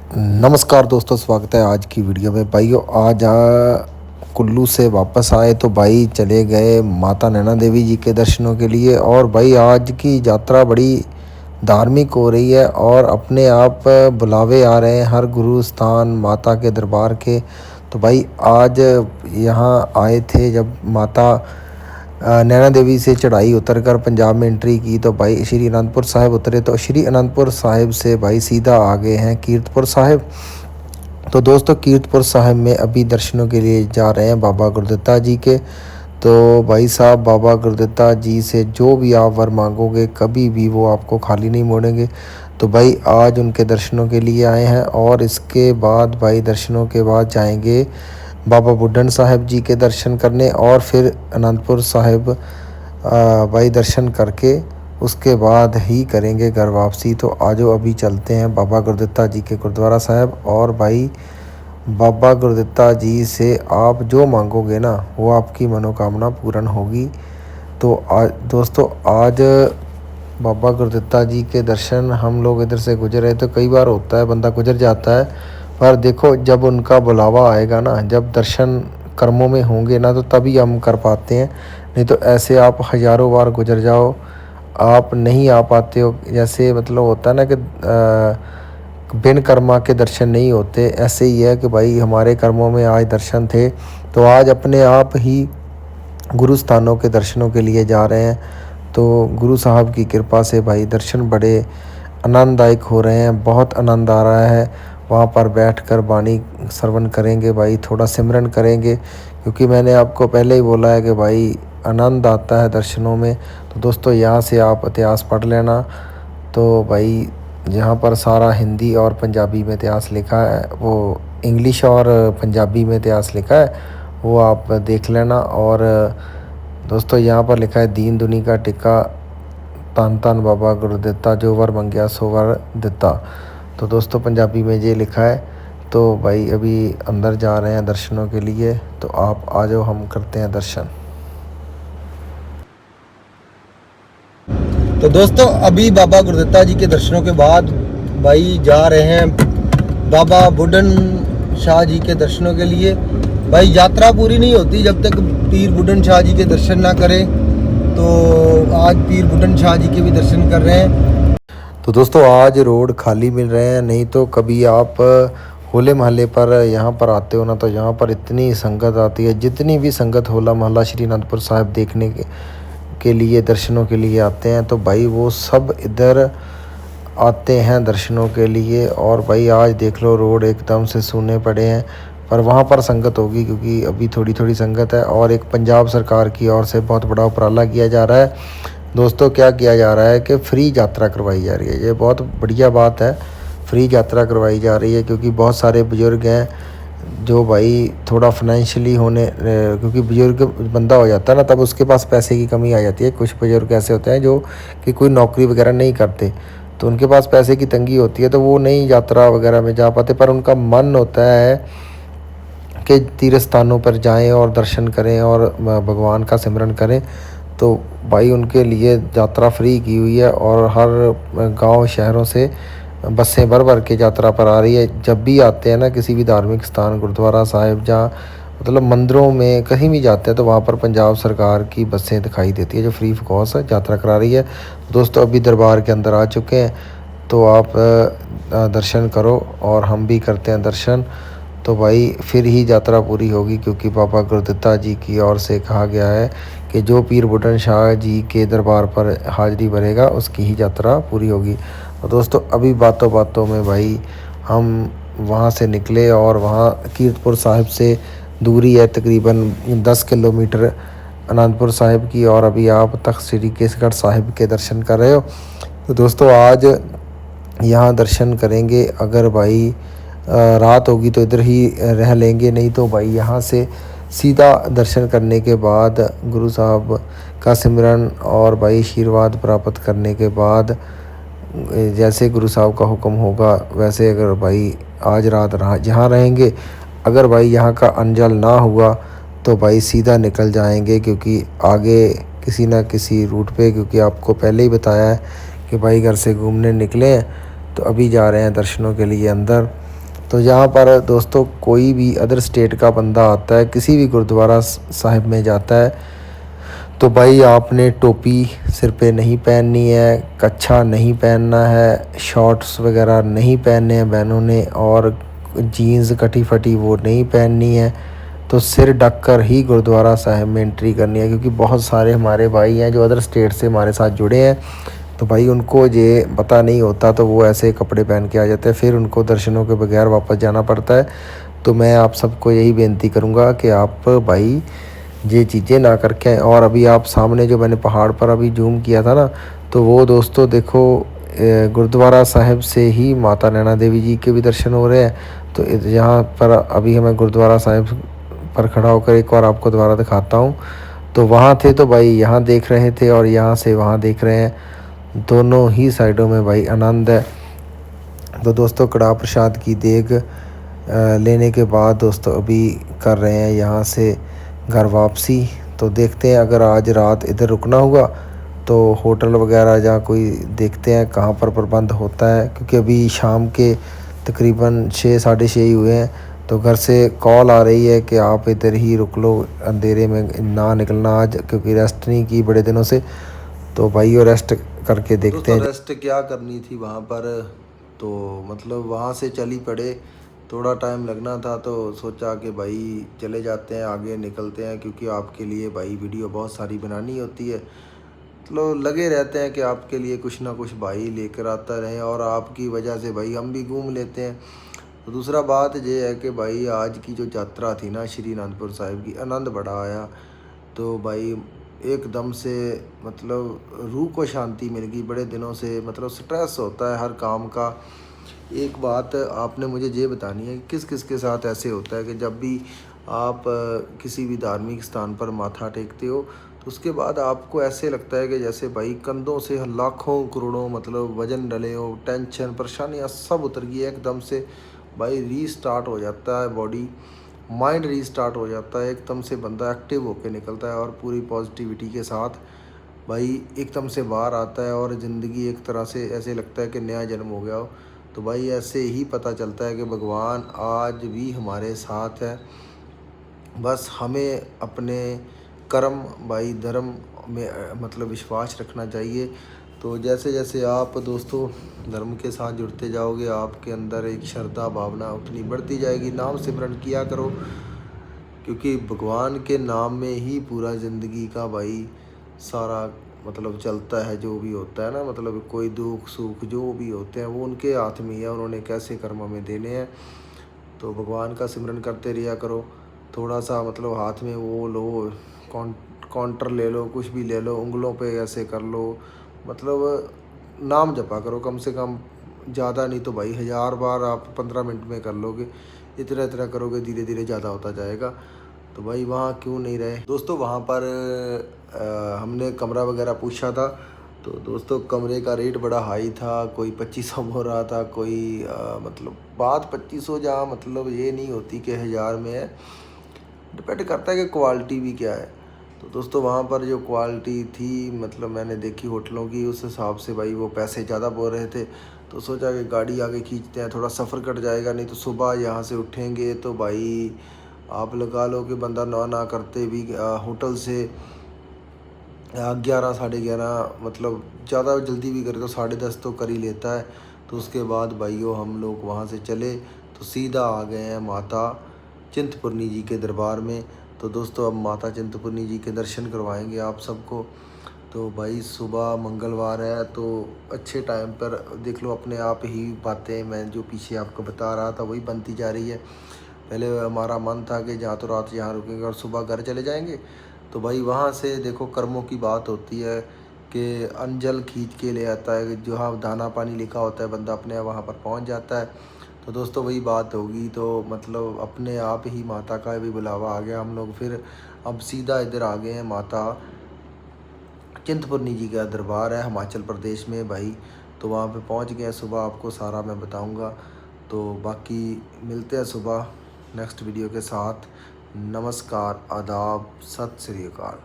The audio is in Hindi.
नमस्कार दोस्तों, स्वागत है आज की वीडियो में। भाइयों आज कुल्लू से वापस आए तो भाई चले गए माता नैना देवी जी के दर्शनों के लिए। और भाई आज की यात्रा बड़ी धार्मिक हो रही है और अपने आप बुलावे आ रहे हैं हर गुरु स्थान माता के दरबार के। तो भाई आज यहाँ आए थे जब माता नैना देवी से चढ़ाई उतर कर पंजाब में एंट्री की तो भाई श्री अनंदपुर साहिब उतरे। तो श्री अनंदपुर साहिब से भाई सीधा आ गए हैं कीरतपुर साहिब। तो दोस्तों कीरतपुर साहिब में अभी दर्शनों के लिए जा रहे हैं बाबा गुरदित्ता जी के। तो भाई साहब बाबा गुरदित्ता जी से जो भी आप वर मांगोगे कभी भी वो आपको खाली नहीं मोड़ेंगे। तो भाई आज उनके दर्शनों के लिए आए हैं और इसके बाद भाई दर्शनों के बाद जाएंगे बाबा बुड्ढन साहिब जी के दर्शन करने और फिर अनंदपुर साहिब भाई दर्शन करके उसके बाद ही करेंगे घर वापसी। तो आजो अभी चलते हैं बाबा गुरदित्ता जी के गुरुद्वारा साहिब। और भाई बाबा गुरदित्ता जी से आप जो मांगोगे ना वो आपकी मनोकामना पूर्ण होगी। तो आज दोस्तों आज बाबा गुरदित्ता जी के दर्शन हम लोग इधर से गुजरे तो कई बार होता है बंदा गुजर जाता है, पर देखो जब उनका बुलावा आएगा ना, जब दर्शन कर्मों में होंगे ना तो तभी हम कर पाते हैं। नहीं तो ऐसे आप हज़ारों बार गुजर जाओ आप नहीं आ पाते हो। जैसे मतलब होता है ना कि बिन कर्मा के दर्शन नहीं होते, ऐसे ही है कि भाई हमारे कर्मों में आज दर्शन थे तो आज अपने आप ही गुरु स्थानों के दर्शनों के लिए जा रहे हैं। तो गुरु साहब की कृपा से भाई दर्शन बड़े आनंददायक हो रहे हैं, बहुत आनंद आ रहा है। वहाँ पर बैठकर वाणी श्रवण करेंगे भाई, थोड़ा सिमरन करेंगे, क्योंकि मैंने आपको पहले ही बोला है कि भाई आनंद आता है दर्शनों में। तो दोस्तों यहाँ से आप इतिहास पढ़ लेना। तो भाई यहाँ पर सारा हिंदी और पंजाबी में इतिहास लिखा है, वो इंग्लिश और पंजाबी में इतिहास लिखा है, वो आप देख लेना। और दोस्तों यहाँ पर लिखा है दीन दुनी का टिक्का तन तन बाबा गुरदित्ता जो वर मंगया सो वर दित्ता। तो दोस्तों पंजाबी में ये लिखा है। तो भाई अभी अंदर जा रहे हैं दर्शनों के लिए, तो आप आ जाओ हम करते हैं दर्शन। तो दोस्तों अभी बाबा गुरदित्ता जी के दर्शनों के बाद भाई जा रहे हैं बाबा बुड्ढन शाह जी के दर्शनों के लिए। भाई यात्रा पूरी नहीं होती जब तक पीर बुड्ढन शाह जी के दर्शन ना करें। तो आज पीर बुड्ढन शाह जी के भी दर्शन कर रहे हैं। तो दोस्तों आज रोड खाली मिल रहे हैं, नहीं तो कभी आप होले महल्ले पर यहाँ पर आते हो ना तो यहाँ पर इतनी संगत आती है। जितनी भी संगत होला महल्ला श्री अनंदपुर साहिब देखने के लिए दर्शनों के लिए आते हैं तो भाई वो सब इधर आते हैं दर्शनों के लिए। और भाई आज देख लो रोड एकदम से सूने पड़े हैं, पर वहाँ पर संगत होगी क्योंकि अभी थोड़ी थोड़ी संगत है। और एक पंजाब सरकार की ओर से बहुत बड़ा उपराला किया जा रहा है। दोस्तों क्या किया जा रहा है कि फ्री यात्रा करवाई जा रही है, ये बहुत बढ़िया बात है। फ्री यात्रा करवाई जा रही है क्योंकि बहुत सारे बुज़ुर्ग हैं जो भाई थोड़ा फाइनेंशियली क्योंकि बुज़ुर्ग बंदा हो जाता है ना तब उसके पास पैसे की कमी आ जाती है। कुछ बुज़ुर्ग ऐसे होते हैं जो कि कोई नौकरी वगैरह नहीं करते, तो उनके पास पैसे की तंगी होती है तो वो नहीं यात्रा वगैरह में जा पाते, पर उनका मन होता है कि तीर्थ स्थानों पर जाएं और दर्शन करें और भगवान का सिमरन करें। तो भाई उनके लिए यात्रा फ्री की हुई है और हर गांव शहरों से बसें भर भर के यात्रा पर आ रही है। जब भी आते हैं ना किसी भी धार्मिक स्थान गुरुद्वारा साहिब जहाँ मतलब मंदिरों में कहीं भी जाते हैं तो वहाँ पर पंजाब सरकार की बसें दिखाई देती है जो फ्री ऑफ कॉस्ट यात्रा करा रही है। दोस्तों अभी दरबार के अंदर आ चुके हैं, तो आप दर्शन करो और हम भी करते हैं दर्शन। तो भाई फिर ही यात्रा पूरी होगी, क्योंकि बाबा गुरदित्ता जी की ओर से कहा गया है कि जो पीर बुड्ढन शाह जी के दरबार पर हाजिरी भरेगा उसकी ही यात्रा पूरी होगी। तो दोस्तों अभी बातों बातों में भाई हम वहाँ से निकले और वहाँ कीरतपुर साहिब से दूरी है तकरीबन 10 किलोमीटर अनंदपुर साहिब की, और अभी आप तख्त श्री केसगढ़ साहिब के दर्शन कर रहे हो। तो दोस्तों आज यहाँ दर्शन करेंगे। अगर भाई रात होगी तो इधर ही रह लेंगे, नहीं तो भाई यहाँ से सीधा दर्शन करने के बाद गुरु साहब का सिमरन और भाई आशीर्वाद प्राप्त करने के बाद जैसे गुरु साहब का हुक्म होगा वैसे अगर भाई आज रात यहाँ रहेंगे। अगर भाई यहाँ का अंजल ना हुआ तो भाई सीधा निकल जाएंगे, क्योंकि आगे किसी ना किसी रूट पे, क्योंकि आपको पहले ही बताया है कि भाई घर से घूमने निकले हैं। तो अभी जा रहे हैं दर्शनों के लिए अंदर। तो यहाँ पर दोस्तों कोई भी अदर स्टेट का बंदा आता है, किसी भी गुरुद्वारा साहिब में जाता है, तो भाई आपने टोपी सिर पे नहीं पहननी है, कच्छा नहीं पहनना है, शॉर्ट्स वगैरह नहीं पहनने हैं बहनों ने, और जीन्स कटी फटी वो नहीं पहननी है। तो सिर ढक कर ही गुरुद्वारा साहिब में एंट्री करनी है, क्योंकि बहुत सारे हमारे भाई हैं जो अदर स्टेट से हमारे साथ जुड़े हैं, तो भाई उनको ये पता नहीं होता, तो वो ऐसे कपड़े पहन के आ जाते हैं, फिर उनको दर्शनों के बगैर वापस जाना पड़ता है। तो मैं आप सबको यही बेनती करूँगा कि आप भाई ये चीज़ें ना करके आएँ। और अभी आप सामने जो मैंने पहाड़ पर अभी जूम किया था ना, तो वो दोस्तों देखो गुरुद्वारा साहिब से ही माता नैना देवी जी के भी दर्शन हो रहे हैं। तो यहाँ पर अभी हमें गुरुद्वारा साहिब पर खड़ा होकर एक और आपको दोबारा दिखाता हूँ। तो वहाँ थे तो भाई यहाँ देख रहे थे, और यहाँ से वहाँ देख रहे हैं, दोनों ही साइडों में भाई आनंद है। तो दोस्तों कड़ाह प्रसाद की देग लेने के बाद दोस्तों अभी कर रहे हैं यहाँ से घर वापसी। तो देखते हैं अगर आज रात इधर रुकना हुआ तो होटल वगैरह जहाँ कोई देखते हैं कहाँ पर प्रबंध होता है, क्योंकि अभी शाम के तकरीबन 6 साढ़े 6 ही हुए हैं। तो घर से कॉल आ रही है कि आप इधर ही रुक लो, अंधेरे में ना निकलना आज, क्योंकि रेस्ट नहीं की बड़े दिनों से। तो भाई वो रेस्ट करके देखते हैं रेस्ट क्या करनी थी वहाँ पर। तो मतलब वहाँ से चली पड़े, थोड़ा टाइम लगना था, तो सोचा कि भाई चले जाते हैं, आगे निकलते हैं, क्योंकि आपके लिए भाई वीडियो बहुत सारी बनानी होती है। तो लगे रहते हैं कि आपके लिए कुछ ना कुछ भाई लेकर आता रहे, और आपकी वजह से भाई हम भी घूम लेते हैं। तो दूसरा बात ये है कि भाई आज की जो यात्रा थी ना श्री अनंदपुर साहिब की, आनंद बड़ा आया। तो भाई एकदम से मतलब रूह को शांति मिल गई। बड़े दिनों से मतलब स्ट्रेस होता है हर काम का। एक बात आपने मुझे ये बतानी है कि किस किस के साथ ऐसे होता है कि जब भी आप किसी भी धार्मिक स्थान पर माथा टेकते हो, तो उसके बाद आपको ऐसे लगता है कि जैसे भाई कंधों से लाखों करोड़ों मतलब वजन डले हो, टेंशन परेशानियाँ सब उतर गई है एकदम से। भाई रीस्टार्ट हो जाता है बॉडी, माइंड रीस्टार्ट हो जाता है, एकदम से बंदा एक्टिव होकर निकलता है, और पूरी पॉजिटिविटी के साथ भाई एकदम से बाहर आता है, और ज़िंदगी एक तरह से ऐसे लगता है कि नया जन्म हो गया हो। तो भाई ऐसे ही पता चलता है कि भगवान आज भी हमारे साथ है। बस हमें अपने कर्म भाई धर्म में मतलब विश्वास रखना चाहिए। तो जैसे जैसे आप दोस्तों धर्म के साथ जुड़ते जाओगे, आपके अंदर एक श्रद्धा भावना उतनी बढ़ती जाएगी। नाम सिमरन किया करो, क्योंकि भगवान के नाम में ही पूरा ज़िंदगी का भाई सारा मतलब चलता है। जो भी होता है ना, मतलब कोई दुख सुख जो भी होते हैं वो उनके हाथ में ही है, उन्होंने कैसे कर्म हमें देने हैं। तो भगवान का सिमरन करते रहा करो। थोड़ा सा मतलब हाथ में वो लो, काउंटर ले लो, कुछ भी ले लो, उंगलों पे ऐसे कर लो, मतलब नाम जपा करो कम से कम। ज़्यादा नहीं तो भाई 1000 बार आप 15 मिनट में कर लोगे। इतना इतना करोगे धीरे धीरे ज़्यादा होता जाएगा। तो भाई वहाँ क्यों नहीं रहे दोस्तों। वहाँ पर हमने कमरा वगैरह पूछा था, तो दोस्तों कमरे का रेट बड़ा हाई था। कोई 2500 हो रहा था, कोई मतलब बात 2500 जहाँ मतलब ये नहीं होती कि 1000 में है। डिपेंड करता है कि क्वालिटी भी क्या है। तो दोस्तों वहाँ पर जो क्वालिटी थी मतलब मैंने देखी होटलों की, उस हिसाब से भाई वो पैसे ज़्यादा बोल रहे थे। तो सोचा कि गाड़ी आगे खींचते हैं, थोड़ा सफ़र कट जाएगा। नहीं तो सुबह यहाँ से उठेंगे तो भाई आप लगा लो कि बंदा ना करते भी होटल से 11 साढ़े 11 मतलब ज़्यादा जल्दी भी करे तो 10:30 तो कर ही लेता है। तो उसके बाद भाइयों हम लोग वहाँ से चले तो सीधा आ गए हैं माता चिंतपूर्णी जी के दरबार में। तो दोस्तों अब माता चिंतपूर्णी जी के दर्शन करवाएंगे आप सबको। तो भाई सुबह मंगलवार है, तो अच्छे टाइम पर देख लो अपने आप ही बातें मैं जो पीछे आपको बता रहा था वही बनती जा रही है। पहले हमारा मन था कि जहाँ तो रात यहाँ रुकेंगे और सुबह घर चले जाएंगे। तो भाई वहाँ से देखो कर्मों की बात होती है कि अंजल खींच के ले आता है, जहाँ दाना पानी लिखा होता है बंदा अपने वहाँ पर पहुँच जाता है। तो दोस्तों वही बात होगी। तो मतलब अपने आप ही माता का भी बुलावा आ गया। हम लोग फिर अब सीधा इधर आ गए हैं, माता चिंतपूर्णी जी का दरबार है हिमाचल प्रदेश में भाई। तो वहाँ पे पहुँच गए, सुबह आपको सारा मैं बताऊँगा। तो बाकी मिलते हैं सुबह नेक्स्ट वीडियो के साथ। नमस्कार, आदाब, सत श्री अकाल।